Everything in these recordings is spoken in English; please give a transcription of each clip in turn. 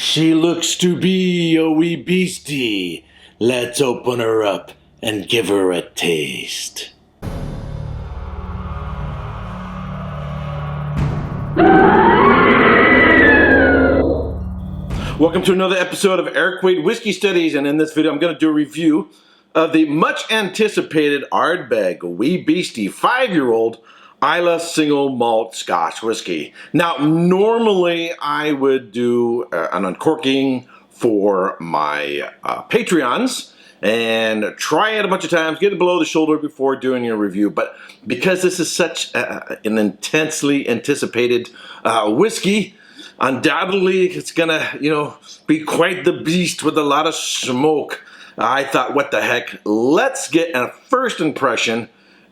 She looks to be a wee beastie. Let's open her up and give her a taste. Welcome to another episode of Eric Wade Whiskey Studies, and in this video I'm going to do a review of the much anticipated Ardbeg Wee Beastie 5-year-old Islay Single Malt Scotch Whiskey. Now, normally I would do an uncorking for my Patreons and try it a bunch of times, get it below the shoulder before doing your review. But because this is such an intensely anticipated whiskey, undoubtedly it's gonna, be quite the beast with a lot of smoke. I thought, what the heck, let's get a first impression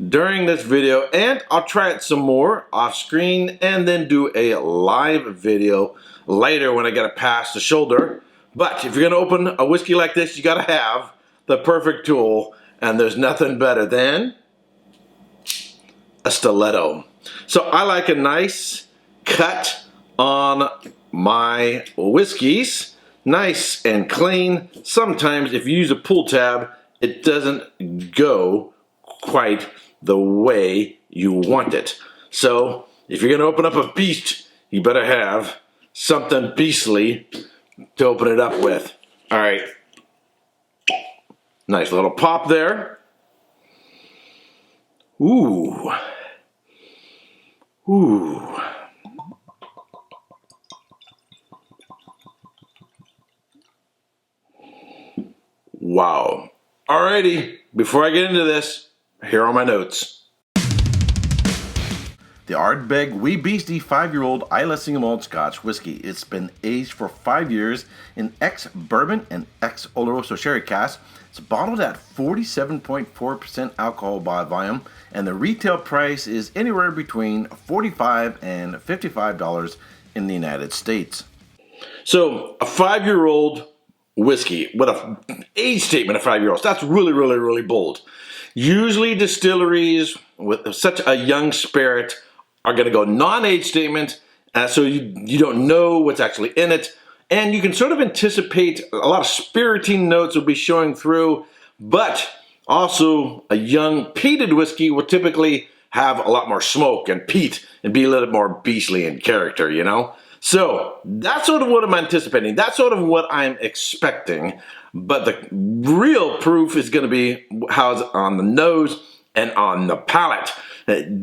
during this video, and I'll try it some more off screen and then do a live video later when I get it past the shoulder. But if you're gonna open a whiskey like this, you gotta have the perfect tool, and there's nothing better than a stiletto. So I like a nice cut on my whiskeys, nice and clean. Sometimes if you use a pull tab, it doesn't go quite the way you want it. So if you're gonna open up a beast, you better have something beastly to open it up with. All right, nice little pop there. Ooh. Wow. Alrighty, before I get into this, here are my notes. The Ardbeg Wee Beastie 5-year-old Islay Single Malt Scotch Whiskey. It's been aged for 5 years in ex-bourbon and ex-Oloroso sherry casks. It's bottled at 47.4% alcohol by volume, and the retail price is anywhere between $45 and $55 in the United States. So, a 5-year-old whiskey with an age statement of 5 year olds. That's really, really, really bold. Usually distilleries with such a young spirit are going to go non-age statement, so you don't know what's actually in it, and you can sort of anticipate a lot of spiriting notes will be showing through, but also a young peated whiskey will typically have a lot more smoke and peat and be a little more beastly in character, So that's sort of what I'm anticipating. That's sort of what I'm expecting. But the real proof is going to be how it's on the nose and on the palate.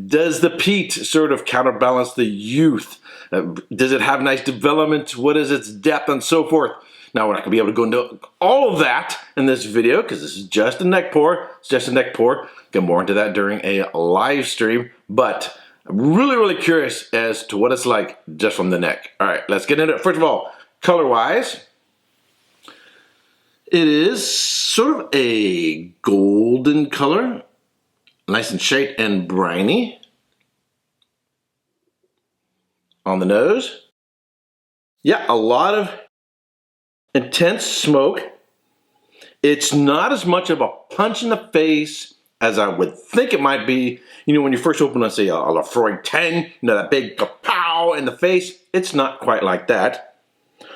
Does the peat sort of counterbalance the youth? Does it have nice development? What is its depth and so forth? Now, we're not going to be able to go into all of that in this video because this is just a neck pour. It's just a neck pour. Get more into that during a live stream. But I'm really, really curious as to what it's like just from the neck. All right, let's get into it. First of all, color-wise, it is sort of a golden color, nice and shaped and briny. On the nose, yeah, a lot of intense smoke. It's not as much of a punch in the face as I would think it might be. When you first open, let's say, a Lafroig 10, that big kapow in the face, it's not quite like that.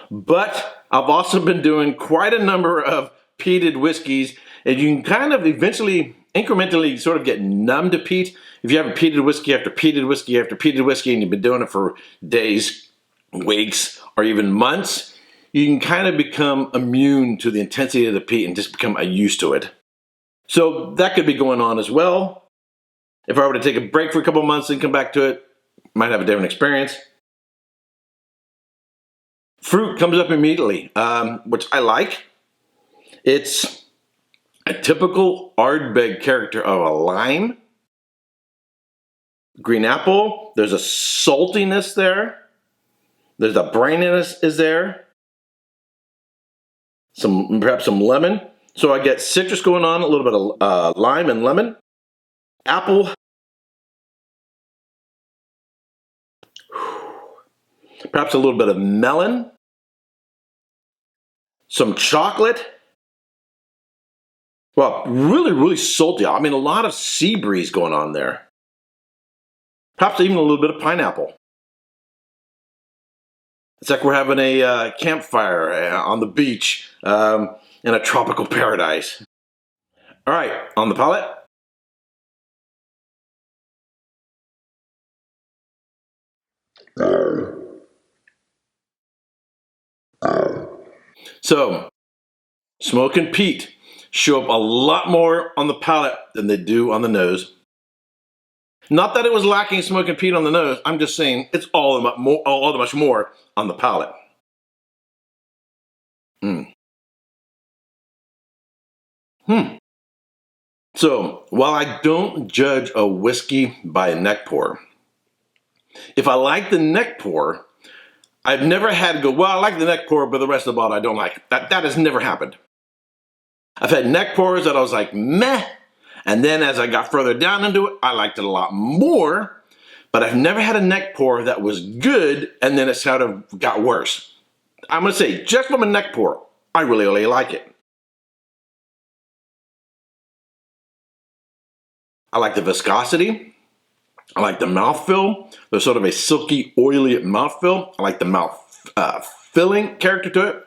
But I've also been doing quite a number of peated whiskeys, and you can kind of eventually, incrementally sort of get numb to peat. If you have a peated whiskey after peated whiskey after peated whiskey, and you've been doing it for days, weeks, or even months, you can kind of become immune to the intensity of the peat and just become used to it. So that could be going on as well. If I were to take a break for a couple months and come back to it, might have a different experience. Fruit comes up immediately, which I like. It's a typical Ardbeg character of a lime. Green apple, there's a saltiness there. There's a brininess is there. Perhaps some lemon. So I get citrus going on, a little bit of lime and lemon. Apple. Perhaps a little bit of melon. Some chocolate. Well, really, really salty. I mean, a lot of sea breeze going on there. Perhaps even a little bit of pineapple. It's like we're having a campfire on the beach in a tropical paradise. All right, on the palate. So, smoke and peat show up a lot more on the palate than they do on the nose. Not that it was lacking smoke and peat on the nose. I'm just saying it's all the much more on the palate. So, while I don't judge a whiskey by a neck pour, if I like the neck pour, I've never had to go, well, I like the neck pour, but the rest of the bottle I don't like. That has never happened. I've had neck pours that I was like, meh. And then as I got further down into it, I liked it a lot more. But I've never had a neck pour that was good and then it sort of got worse. I'm going to say, just from a neck pour, I really, really like it. I like the viscosity. I like the mouthfeel. There's sort of a silky, oily mouthfeel. I like the mouth filling character to it.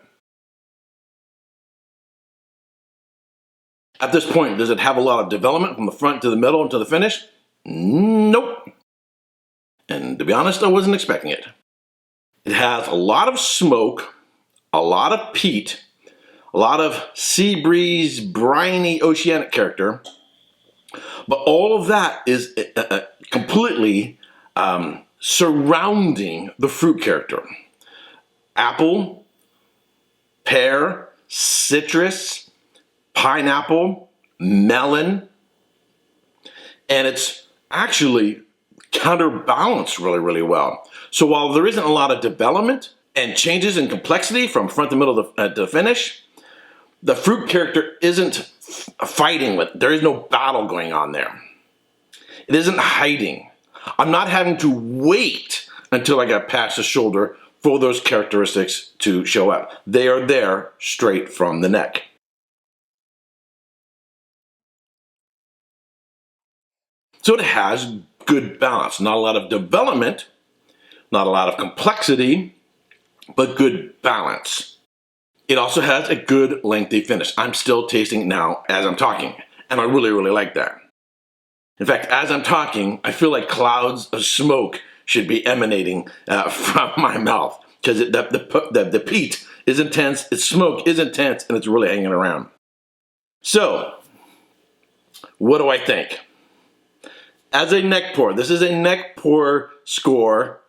At this point, does it have a lot of development from the front to the middle and to the finish? Nope. And to be honest, I wasn't expecting it. It has a lot of smoke, a lot of peat, a lot of sea breeze, briny, oceanic character. But all of that is completely surrounding the fruit character. Apple, pear, citrus, pineapple, melon, and it's actually counterbalanced really, really well. So while there isn't a lot of development and changes in complexity from front to middle to finish, the fruit character isn't fighting with, there is no battle going on there. It isn't hiding. I'm not having to wait until I get past the shoulder for those characteristics to show up. They are there straight from the neck. So it has good balance. Not a lot of development, not a lot of complexity, but good balance. It also has a good lengthy finish. I'm still tasting it now as I'm talking, and I really, really like that. In fact, as I'm talking, I feel like clouds of smoke should be emanating from my mouth because the peat is intense, its smoke is intense, and it's really hanging around. So, what do I think? As a neck pour, this is a neck pour score,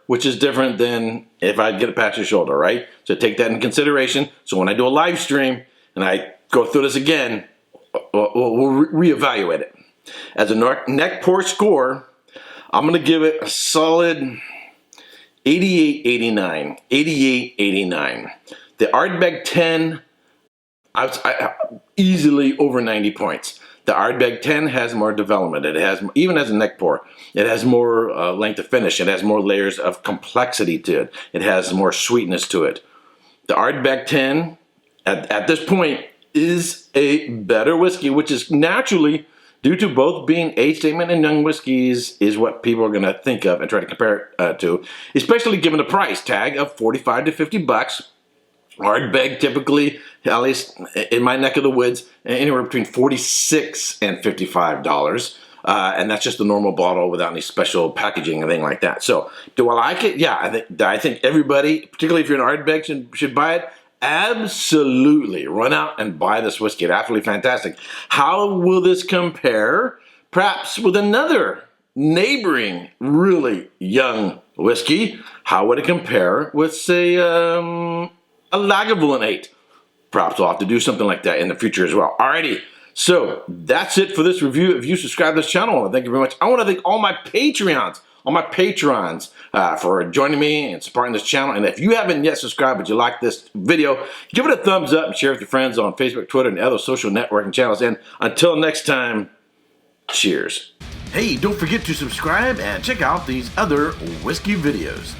which is different than if I'd get it past your shoulder, right? So take that into consideration. So when I do a live stream and I go through this again, we'll reevaluate it. As a neck pour score, I'm going to give it a solid 88-89. 88-89. The Ardbeg 10, I easily over 90 points. The Ardbeg 10 has more development. It has, even as a neck pour, it has more length of finish. It has more layers of complexity to it. It has more sweetness to it. The Ardbeg 10, at this point, is a better whiskey, which is naturally, due to both being age statement and young whiskeys, is what people are going to think of and try to compare it to, especially given the price tag of 45 to 50 bucks. Ardbeg typically, at least in my neck of the woods, anywhere between $46 and $55. And that's just the normal bottle without any special packaging or anything like that. So, do I like it? Yeah, I think everybody, particularly if you're an Ardbeg, should buy it. Absolutely. Run out and buy this whiskey. It's absolutely fantastic. How will this compare perhaps with another neighboring really young whiskey? How would it compare with, say, a Lagavulin 8? Perhaps we'll have to do something like that in the future as well. Alrighty, so that's it for this review. If you subscribe to this channel, I want to thank you very much. I want to thank all my patrons for joining me and supporting this channel. And if you haven't yet subscribed but you like this video, give it a thumbs up and share it with your friends on Facebook, Twitter, and other social networking channels. And until next time, cheers. Hey, don't forget to subscribe and check out these other whiskey videos.